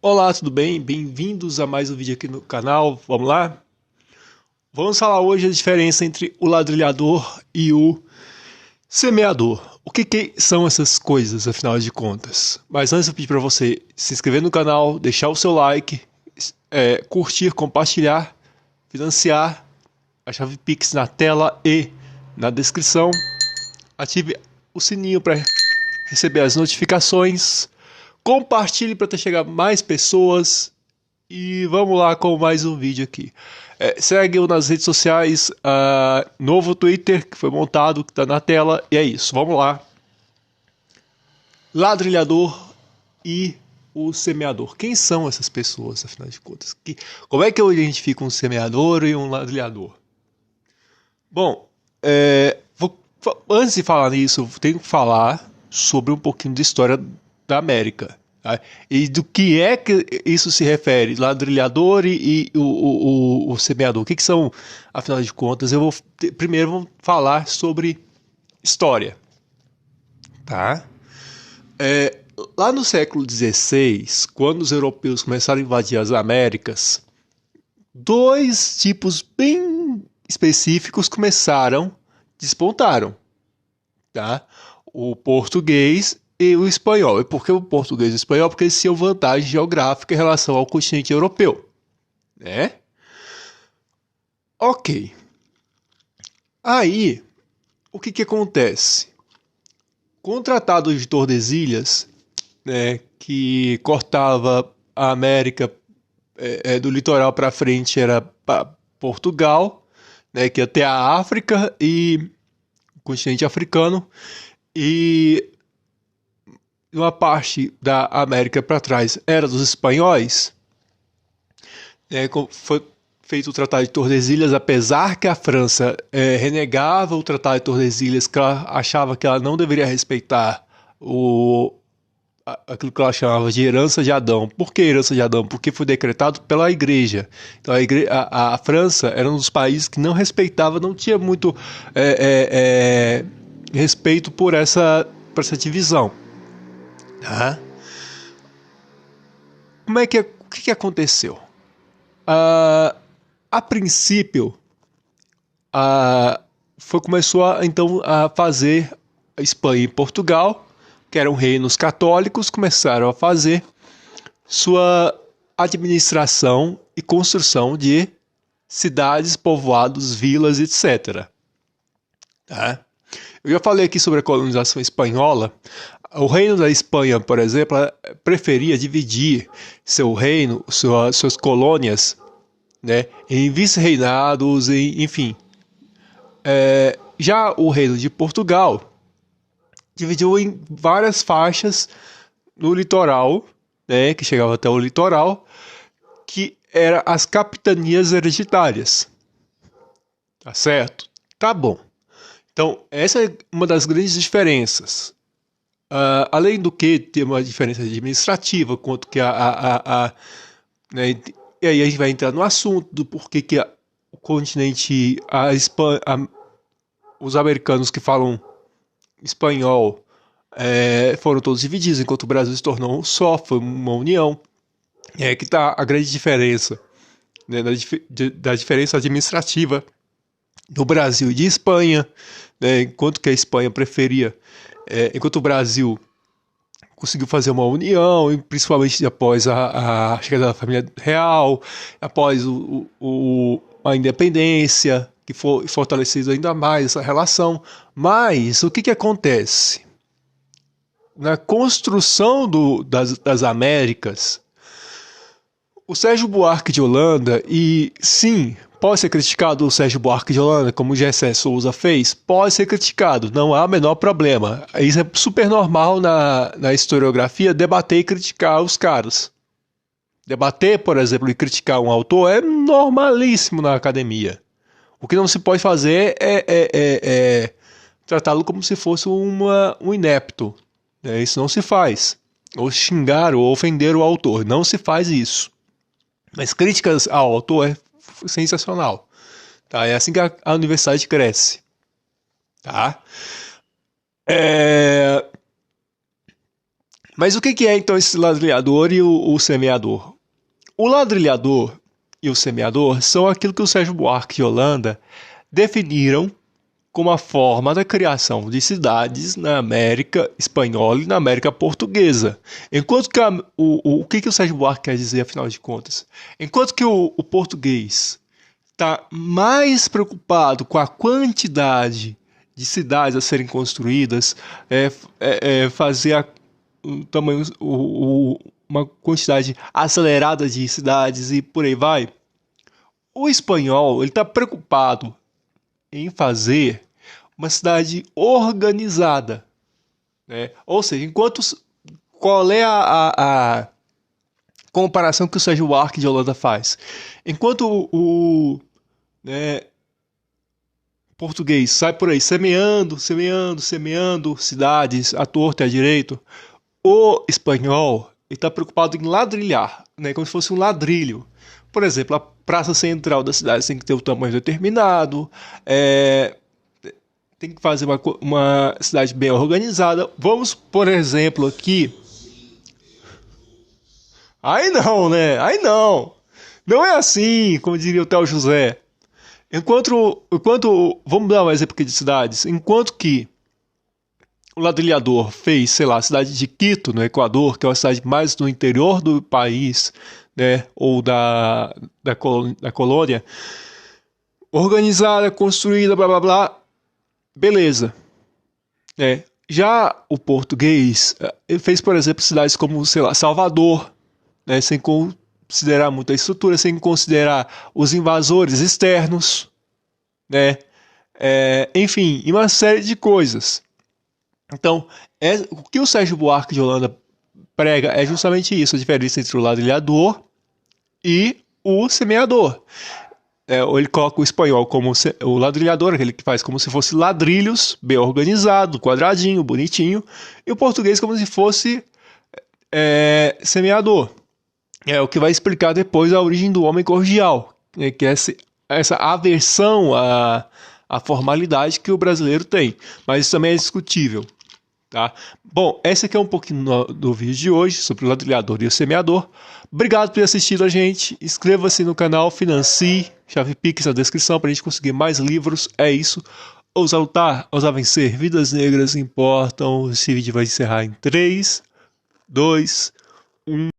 Olá, tudo bem? Bem-vindos a mais um vídeo aqui no canal. Vamos lá? Vamos falar hoje a diferença entre o ladrilhador e o semeador. O que são essas coisas, afinal de contas? Mas antes eu pedi para você se inscrever no canal, deixar o seu like, curtir, compartilhar, financiar, a chave Pix na tela e na descrição. Ative o sininho para receber as notificações. Compartilhe para chegar mais pessoas. E vamos lá com mais um vídeo aqui. Segue-o nas redes sociais. Novo Twitter que foi montado, que está na tela. E é isso, vamos lá. Ladrilhador e o semeador. Quem são essas pessoas, afinal de contas? Como é que eu identifico um semeador e um ladrilhador? Bom, antes de falar nisso, eu tenho que falar sobre um pouquinho de história da América. Tá? E do que é que isso se refere? Ladrilhador e o semeador. O que são, afinal de contas? Primeiro vamos falar sobre história. Tá? Lá no século XVI, quando os europeus começaram a invadir as Américas, dois tipos bem específicos despontaram. Tá? O português e o espanhol. E por que o português e o espanhol? Porque eles tinham vantagem geográfica em relação ao continente europeu. Né? Ok. Aí, o que acontece? Com o Tratado de Tordesilhas, né, que cortava a América do litoral para frente, era Portugal, né, que ia até a África e o continente africano, e uma parte da América para trás era dos espanhóis. Foi feito o Tratado de Tordesilhas, apesar que a França renegava o Tratado de Tordesilhas, que ela achava que ela não deveria respeitar aquilo que ela chamava de herança de Adão. Por que herança de Adão? Porque foi decretado pela Igreja. Então a França era um dos países que não respeitava, não tinha muito respeito por essa divisão. Tá? O que aconteceu? A princípio, começou a fazer a Espanha e Portugal, que eram reinos católicos, começaram a fazer sua administração e construção de cidades, povoados, vilas, etc. Tá? Eu já falei aqui sobre a colonização espanhola. O reino da Espanha, por exemplo, preferia dividir seu reino, suas colônias, né, em vice-reinados, enfim. Já o reino de Portugal dividiu em várias faixas no litoral, né, que chegava até o litoral, que eram as capitanias hereditárias. Tá certo? Tá bom. Então, essa é uma das grandes diferenças. Além do que ter uma diferença administrativa, quanto que né, e aí a gente vai entrar no assunto do porquê que o continente, os americanos que falam espanhol foram todos divididos, enquanto o Brasil se tornou um só, foi uma união. É que está a grande diferença, né, da diferença administrativa do Brasil e de Espanha, né, enquanto que a Espanha preferia, enquanto o Brasil conseguiu fazer uma união, e principalmente após a chegada da família real, após a independência, que foi fortalecido ainda mais essa relação. Mas o que acontece? Na construção das Américas, o Sérgio Buarque de Holanda, e sim, pode ser criticado o Sérgio Buarque de Holanda, como o Gessé Souza fez, pode ser criticado, não há o menor problema. Isso é super normal na historiografia, debater e criticar os caras. Debater, por exemplo, e criticar um autor é normalíssimo na academia. O que não se pode fazer é tratá-lo como se fosse um inepto. Isso não se faz. Ou xingar ou ofender o autor. Não se faz isso. Mas críticas ao autor é sensacional. Tá? É assim que a universidade cresce. Tá? Mas o que é então esse ladrilhador e o semeador? O ladrilhador e o semeador são aquilo que o Sérgio Buarque de Holanda definiram como a forma da criação de cidades na América Espanhola e na América Portuguesa. Enquanto que o que o Sérgio Buarque quer dizer, afinal de contas? Enquanto que o português está mais preocupado com a quantidade de cidades a serem construídas, fazer uma quantidade acelerada de cidades e por aí vai. O espanhol ele está preocupado em fazer uma cidade organizada, né? Ou seja, qual é a comparação que o Sérgio Buarque de Holanda faz? Enquanto né, português sai por aí semeando cidades à torta e à direito, o espanhol está preocupado em ladrilhar, né, como se fosse um ladrilho. Por exemplo, a praça central da cidade tem que ter o tamanho determinado, tem que fazer uma cidade bem organizada. Vamos, por exemplo, aqui. Aí não, né? Aí não. Não é assim, como diria o Théo José. Vamos dar um exemplo aqui de cidades. Enquanto que o ladrilhador fez, sei lá, a cidade de Quito, no Equador, que é uma cidade mais no interior do país, né, ou da colônia, organizada, construída, blá blá blá, beleza. Já o português fez, por exemplo, cidades como, sei lá, Salvador, né, sem considerar muita estrutura, sem considerar os invasores externos, né, enfim, e uma série de coisas. Então, o que o Sérgio Buarque de Holanda prega é justamente isso, a diferença entre o ladrilhador e o semeador. Ou ele coloca o espanhol como o ladrilhador, aquele que faz como se fosse ladrilhos, bem organizado, quadradinho, bonitinho, e o português como se fosse semeador. É o que vai explicar depois a origem do homem cordial, que é essa aversão à formalidade que o brasileiro tem. Mas isso também é discutível. Tá? Bom, esse aqui é um pouquinho do vídeo de hoje sobre o ladrilhador e o semeador. Obrigado por ter assistido a gente. Inscreva-se no canal, financie, chave Pix na descrição para a gente conseguir mais livros. É isso. Ousar lutar, ousar vencer. Vidas negras importam. Esse vídeo vai encerrar em 3, 2, 1.